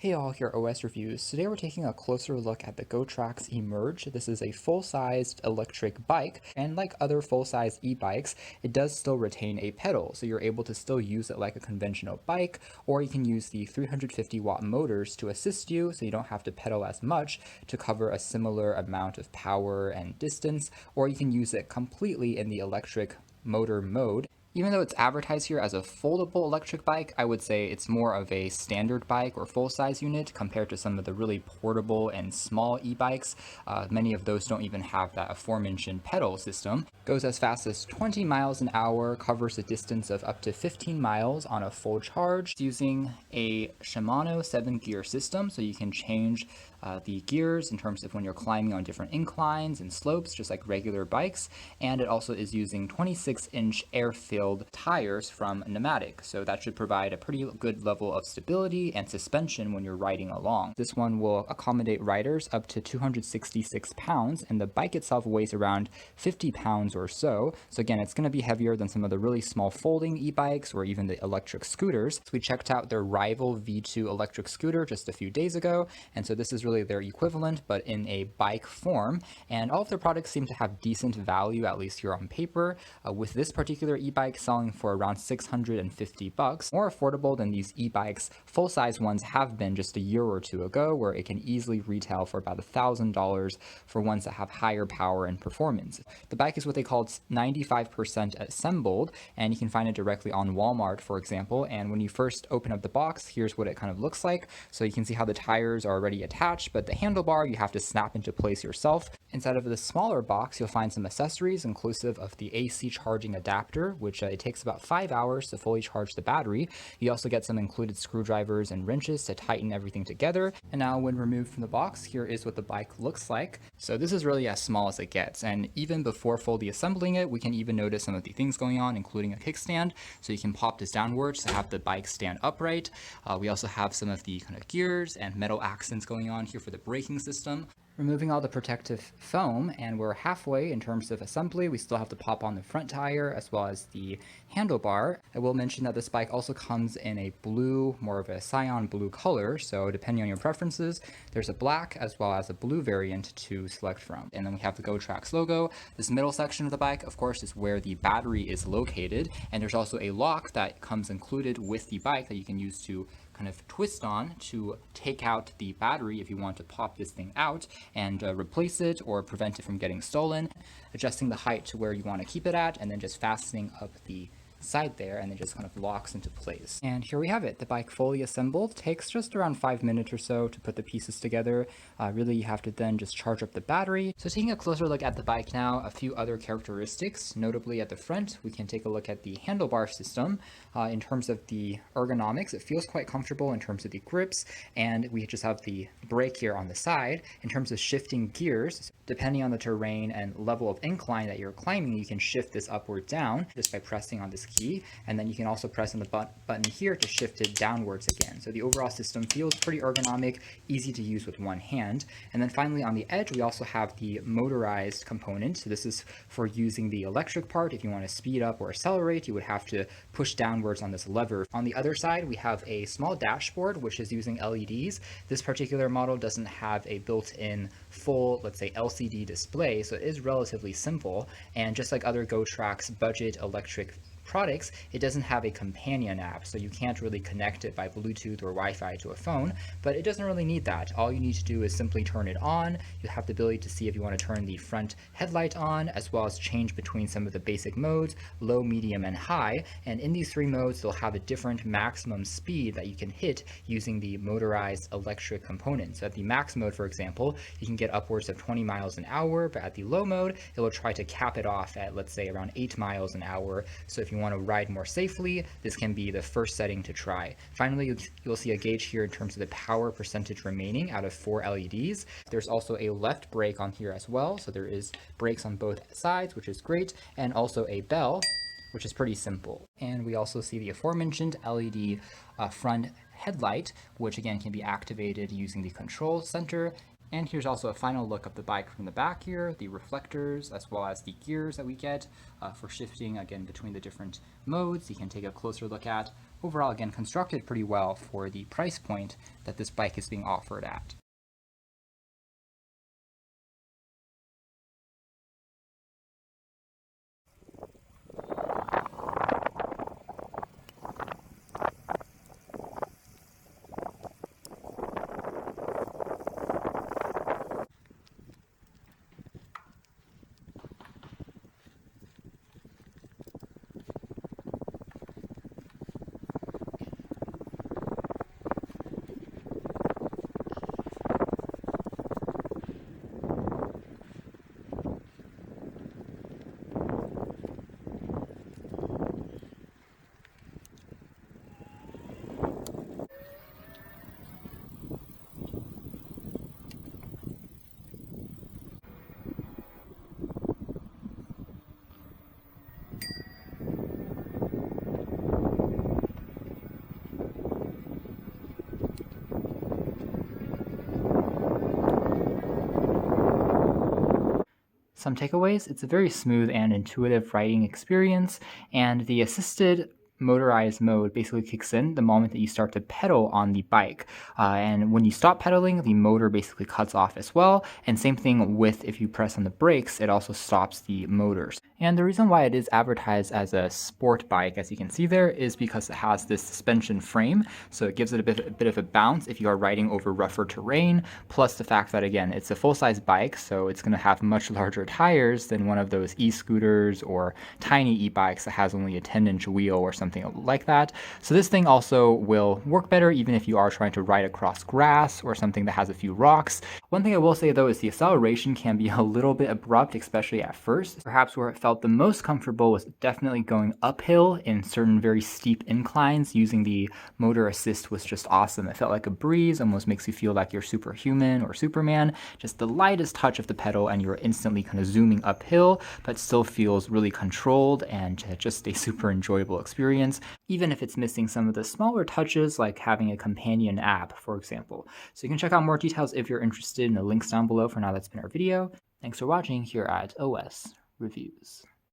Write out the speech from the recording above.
Hey all, here at OS Reviews. Today we're taking a closer look at the GoTrax Emerge. This is a full-sized electric bike, and like other full-size e-bikes, it does still retain a pedal, so you're able to still use it like a conventional bike, or you can use the 350-watt motors to assist you, so you don't have to pedal as much to cover a similar amount of power and distance, or you can use it completely in the electric motor mode. Even though it's advertised here as a foldable electric bike, I would say it's more of a standard bike or full-size unit compared to some of the really portable and small e-bikes. Many of those don't even have that aforementioned pedal system. Goes as fast as 20 miles an hour, covers a distance of up to 15 miles on a full charge using a Shimano 7-gear system, so you can change the gears in terms of when you're climbing on different inclines and slopes, just like regular bikes. And it also is using 26-inch air-filled tires from Pneumatic, so that should provide a pretty good level of stability and suspension when you're riding along. This one will accommodate riders up to 266 pounds, and the bike itself weighs around 50 pounds or so. So again, it's going to be heavier than some of the really small folding e-bikes or even the electric scooters. So we checked out their rival V2 electric scooter just a few days ago, and so this is really their equivalent but in a bike form, and all of their products seem to have decent value, at least here on paper, with this particular e-bike selling for around $650, more affordable than these e-bikes full-size ones have been just a year or two ago, where it can easily retail for about $1,000 for ones that have higher power and performance. The bike is what they call 95% assembled, and you can find it directly on Walmart, for example. And when you first open up the box, here's what it kind of looks like. So you can see how the tires are already attached, but the handlebar you have to snap into place yourself. Inside of the smaller box, you'll find some accessories inclusive of the AC charging adapter, which it takes about 5 hours to fully charge the battery. You also get some included screwdrivers and wrenches to tighten everything together. And now when removed from the box, here is what the bike looks like. So this is really as small as it gets, and even before fully assembling it, we can even notice some of the things going on, including a kickstand, so you can pop this downwards to have the bike stand upright. We also have some of the kind of gears and metal accents going on here for the braking system. Removing all the protective foam, and we're halfway in terms of assembly. We still have to pop on the front tire as well as the handlebar. I will mention that this bike also comes in a blue, more of a cyan blue color, so depending on your preferences, there's a black as well as a blue variant to select from. And then we have the GoTrax logo. This middle section of the bike, of course, is where the battery is located, and there's also a lock that comes included with the bike that you can use to kind of twist on to take out the battery if you want to pop this thing out and replace it or prevent it from getting stolen, adjusting the height to where you want to keep it at, and then just fastening up the side there, and it just kind of locks into place. And here we have it, the bike fully assembled. Takes just around 5 minutes or so to put the pieces together. Really, you have to then just charge up the battery. So taking a closer look at the bike now, a few other characteristics. Notably at the front, we can take a look at the handlebar system. In terms of the ergonomics, it feels quite comfortable in terms of the grips, and we just have the brake here on the side. In terms of shifting gears, depending on the terrain and level of incline that you're climbing, you can shift this up or down just by pressing on this key, and then you can also press on the button here to shift it downwards again. So the overall system feels pretty ergonomic, easy to use with one hand. And then finally on the edge, we also have the motorized component. So this is for using the electric part. If you want to speed up or accelerate, you would have to push downwards on this lever. On the other side, we have a small dashboard, which is using LEDs. This particular model doesn't have a built-in full, let's say, LCD display, so it is relatively simple. And just like other GoTrax budget electric products, it doesn't have a companion app, so you can't really connect it by Bluetooth or Wi-Fi to a phone, but it doesn't really need that. All you need to do is simply turn it on. You have the ability to see if you want to turn the front headlight on, as well as change between some of the basic modes, low, medium, and high. And in these 3 modes, they'll have a different maximum speed that you can hit using the motorized electric component. So at the max mode, for example, you can get upwards of 20 miles an hour, but at the low mode, it will try to cap it off at, let's say, around 8 miles an hour. So if you want to ride more safely, this can be the first setting to try. Finally, you'll see a gauge here in terms of the power percentage remaining out of 4 LEDs. There's also a left brake on here as well, so there is brakes on both sides, which is great, and also a bell, which is pretty simple. And we also see the aforementioned LED front headlight, which again can be activated using the control center. And here's also a final look of the bike from the back here, the reflectors, as well as the gears that we get for shifting, again, between the different modes. You can take a closer look at Overall, again, constructed pretty well for the price point that this bike is being offered at. Some takeaways: it's a very smooth and intuitive riding experience, and the assisted motorized mode basically kicks in the moment that you start to pedal on the bike. And when you stop pedaling, the motor basically cuts off as well. And same thing with if you press on the brakes, it also stops the motors. And the reason why it is advertised as a sport bike, as you can see there, is because it has this suspension frame. So it gives it a bit of a bounce if you are riding over rougher terrain, plus the fact that, again, it's a full-size bike, so it's going to have much larger tires than one of those e-scooters or tiny e-bikes that has only a 10-inch wheel or something like that. So this thing also will work better even if you are trying to ride across grass or something that has a few rocks. One thing I will say though is the acceleration can be a little bit abrupt, especially at first. Perhaps where it felt the most comfortable was definitely going uphill in certain very steep inclines. Using the motor assist was just awesome. It felt like a breeze, almost makes you feel like you're superhuman or Superman. Just the lightest touch of the pedal and you're instantly kind of zooming uphill, but still feels really controlled and just a super enjoyable experience, even if it's missing some of the smaller touches like having a companion app, for example. So you can check out more details if you're interested in the links down below. For now, that's been our video. Thanks for watching here at OS Reviews.